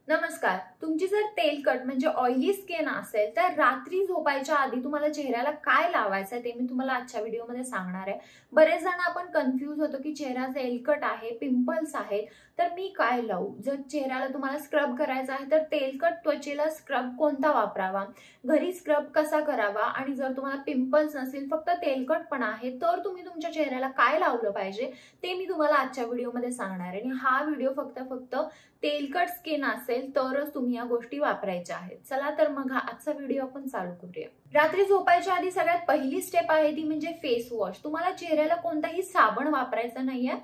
नमस्कार. तुमची जर तेलकट म्हणजे ऑइली स्किन असेल तर रात्री झोपायच्या आधी तुम्हाला चेहऱ्याला काय लावायचं ते मी तुम्हाला आजच्या व्हिडिओमध्ये सांगणार आहे. बरेच जण आपण कन्फ्यूज होतो की चेहरा तेलकट आहे, पिंपल्स आहेत, तर मी काय लावू? जर चेहऱ्याला तुम्हाला स्क्रब करायचा आहे तर तेलकट त्वचेला स्क्रब कोणता वापरावा? घरी स्क्रब कसा करावा? आणि जर तुम्हाला पिंपल्स नसेल, फक्त तेलकटपणा आहे, तर तुम्ही तुमच्या चेहऱ्याला काय लावलं पाहिजे ते मी तुम्हाला आजच्या व्हिडिओमध्ये सांगणार आहे. आणि हा व्हिडिओ फक्त तेलकट स्किन असेल तरच तुम्ही या गोष्टी वापरायच्या आहेत. चला तर मग आजचा व्हिडिओ आपण चालू करूया. रात्री झोपायच्या आधी सगळ्यात पहिली स्टेप आहे ती म्हणजे फेस वॉश. तुम्हाला चेहऱ्याला कोणताही साबण वापरायचा नाहीये,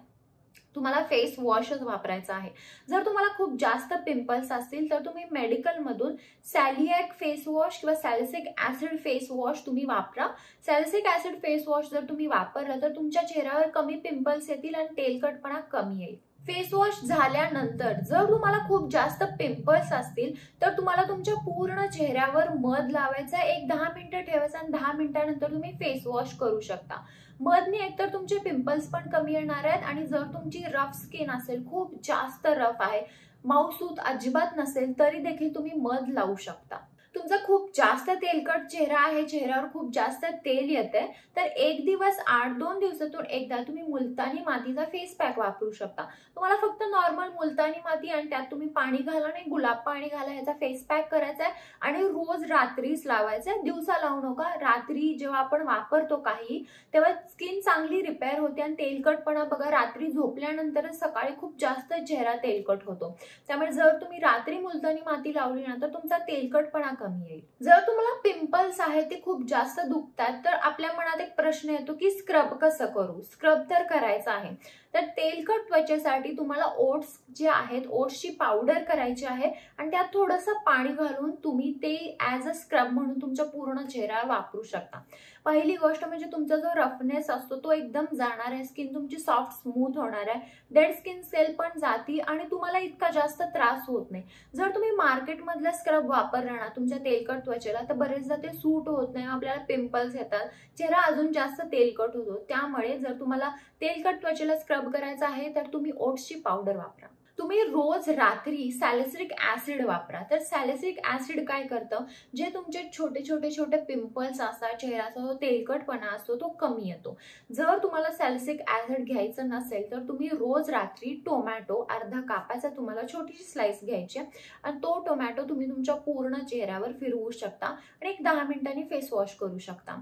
तुम्हाला फेस वॉशच वापरायचा आहे. जर तुम्हाला खूप जास्त पिंपल्स असतील तर तुम्ही मेडिकल मधून सॅलिसिलिक फेस वॉश किंवा सॅलिसिलिक ऍसिड फेस वॉश तुम्ही वापरा. सॅलिसिलिक ऍसिड फेस वॉश जर तुम्ही वापरलं तर तुमच्या चेहऱ्यावर कमी पिंपल्स येतील आणि तेलकटपणा कमी येईल. फेस वॉश झाल्यानंतर जर तुम्हाला खूप जास्त पिंपल्स असतील तर तुम्हाला तुमच्या पूर्ण चेहऱ्यावर मध लावायचा, एक 10 मिनिटं ठेवायचा आणि 10 मिनिटांनंतर तुम्ही फेस वॉश करू शकता. मधने एकतर तुमचे पिंपल्स पण कमी येणार आहेत आणि जर तुमची रफ स्किन असेल, खूप जास्त रफ आहे, माऊसूत अजिबात नसेल, तरी देखील तुम्ही मध लावू शकता. तुमचा खूप जास्त तेलकट चेहरा आहे, चेहऱ्यावर खूप जास्त तेल येते, तर एक दिवस 2 दिवसातून एकदा तुम्ही मुलतानी मातीचा फेस पॅक वापरू शकता. तुम्हाला फक्त नॉर्मल मुलतानी माती आणि त्यात तुम्ही पाणी घाला आणि गुलाब पाणी घाला, ह्याचा फेस पॅक करायचा आहे आणि रोज रात्रीच लावायचा आहे. दिवसा लावू नका. रात्री जेव्हा आपण वापरतो काही, तेव्हा स्किन चांगली रिपेअर होते आणि तेलकटपणा बघा रात्री झोपल्यानंतर सकाळी खूप जास्त चेहरा तेलकट होतो. त्यामुळे जर तुम्ही रात्री मुलतानी माती लावली ना तर तुमचा तेलकटपणा कमी येईल. जर तुम्हाला पिंपल्स आहे ते खूप जास्त दुखतात तर आपल्या मनात एक प्रश्न येतो की स्क्रब कसं करू? स्क्रब तर करायचं आहे, तर तेलकट त्वचेसाठी तुम्हाला ओट्स जे आहेत, ओट्सची पावडर करायची आहे आणि त्यात थोडंसं पाणी घालून तुम्ही ते ॲज अ स्क्रब म्हणून तुमच्या पूर्ण चेहऱ्यावर वापरू शकता. पहिली गोष्ट म्हणजे तुमचा जो रफनेस असतो तो एकदम जाणार आहे, स्किन तुमची सॉफ्ट स्मूथ होणार आहे, डेड स्किन सेल पण जाती आणि तुम्हाला इतका जास्त त्रास होत नाही. जर तुम्ही मार्केटमधला स्क्रब वापरला ना तुमच्या तेलकट त्वचेला तर बरेचदा ते सूट होत नाही, आपल्याला पिंपल्स येतात, चेहरा अजून जास्त तेलकट होतो. त्यामुळे जर तुम्हाला तेलकट त्वचेला स्क्रब करायचा आहे तर तुम्ही ओट्सची पावडर वापरा. तुम्ही रोज रात्री सॅलिसिलिक ऍसिड वापरा. तर सॅलिसिलिक ऍसिड काय करतं, जे तुमचे छोटे छोटे पिंपल्स असतात, चेहऱ्याचा जो तेलकटपणा असतो तो कमी येतो. जर तुम्हाला सॅलिसिलिक ऍसिड घ्यायचं नसेल तर तुम्ही रोज रात्री टोमॅटो अर्धा कापाचा तुम्हाला छोटीशी स्लाइस घ्यायची आणि तो टोमॅटो तुम्ही तुमच्या पूर्ण चेहऱ्यावर फिरवू शकता आणि एक 10 मिनिटांनी फेस वॉश करू शकता,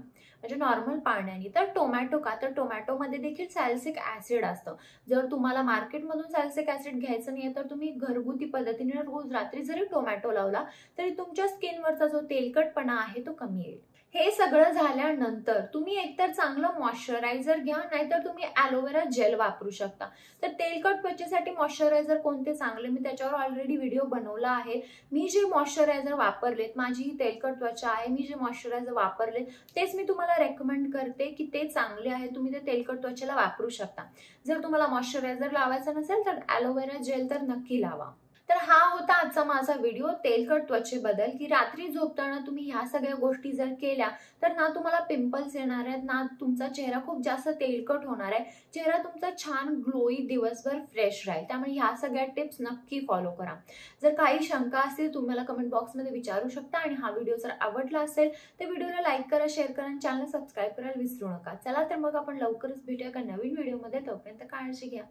म्हणजे नॉर्मल पाण्याने. तर टोमॅटो का, तर टोमॅटोमध्ये देखील सॅलिसिलिक ऍसिड असतं. जर तुम्हाला मार्केटमधून सॅलिसिलिक ऍसिड घ्यायचं नाही तर तुम्ही घरगुती पद्धतीने रोज रात्री जरी टोमॅटो लावला तरी तुमच्या स्किनवरचा जो तेलकटपणा आहे तो कमी येईल. हे सगळं झाल्यानंतर तुम्ही एकतर चांगलं मॉइश्चरायझर घ्या, नाहीतर तुम्ही ॲलोवेरा जेल वापरू शकता. तर तेलकट त्वचेसाठी मॉइश्चरायझर कोणते चांगले, मी त्याच्यावर ऑलरेडी व्हिडिओ बनवला आहे. मी जे मॉइश्चरायझर वापरलेत, माझी ही तेलकट त्वचा आहे, मी जे मॉइश्चरायझर वापरले तेच मी तुम्हाला रेकमेंड करते की ते चांगले आहे, तुम्ही ते तेलकट त्वचेला वापरू शकता. जर तुम्हाला मॉइश्चरायझर लावायचा नसेल तर ॲलोवेरा जेल तर नक्की लावा. तर हा होता आजचा माझा व्हिडिओ तेलकट त्वचेबद्दल, की रात्री झोपताना तुम्ही ह्या सगळ्या गोष्टी जर केल्या तर ना तुम्हाला पिंपल्स येणार आहेत, ना तुमचा चेहरा खूप जास्त तेलकट होणार आहे, चेहरा तुमचा छान ग्लोई दिवसभर फ्रेश राहील. त्यामुळे ह्या सगळ्या टिप्स नक्की फॉलो करा. जर काही शंका असतील तुम्ही मला कमेंट बॉक्समध्ये विचारू शकता आणि हा व्हिडिओ जर आवडला असेल तर व्हिडिओला लाईक करा, शेअर करा आणि चॅनल सबस्क्राईब करायला विसरू नका. चला तर मग आपण लवकरच भेटूया एका नवीन व्हिडिओमध्ये. तोपर्यंत काळजी घ्या.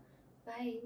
बाय.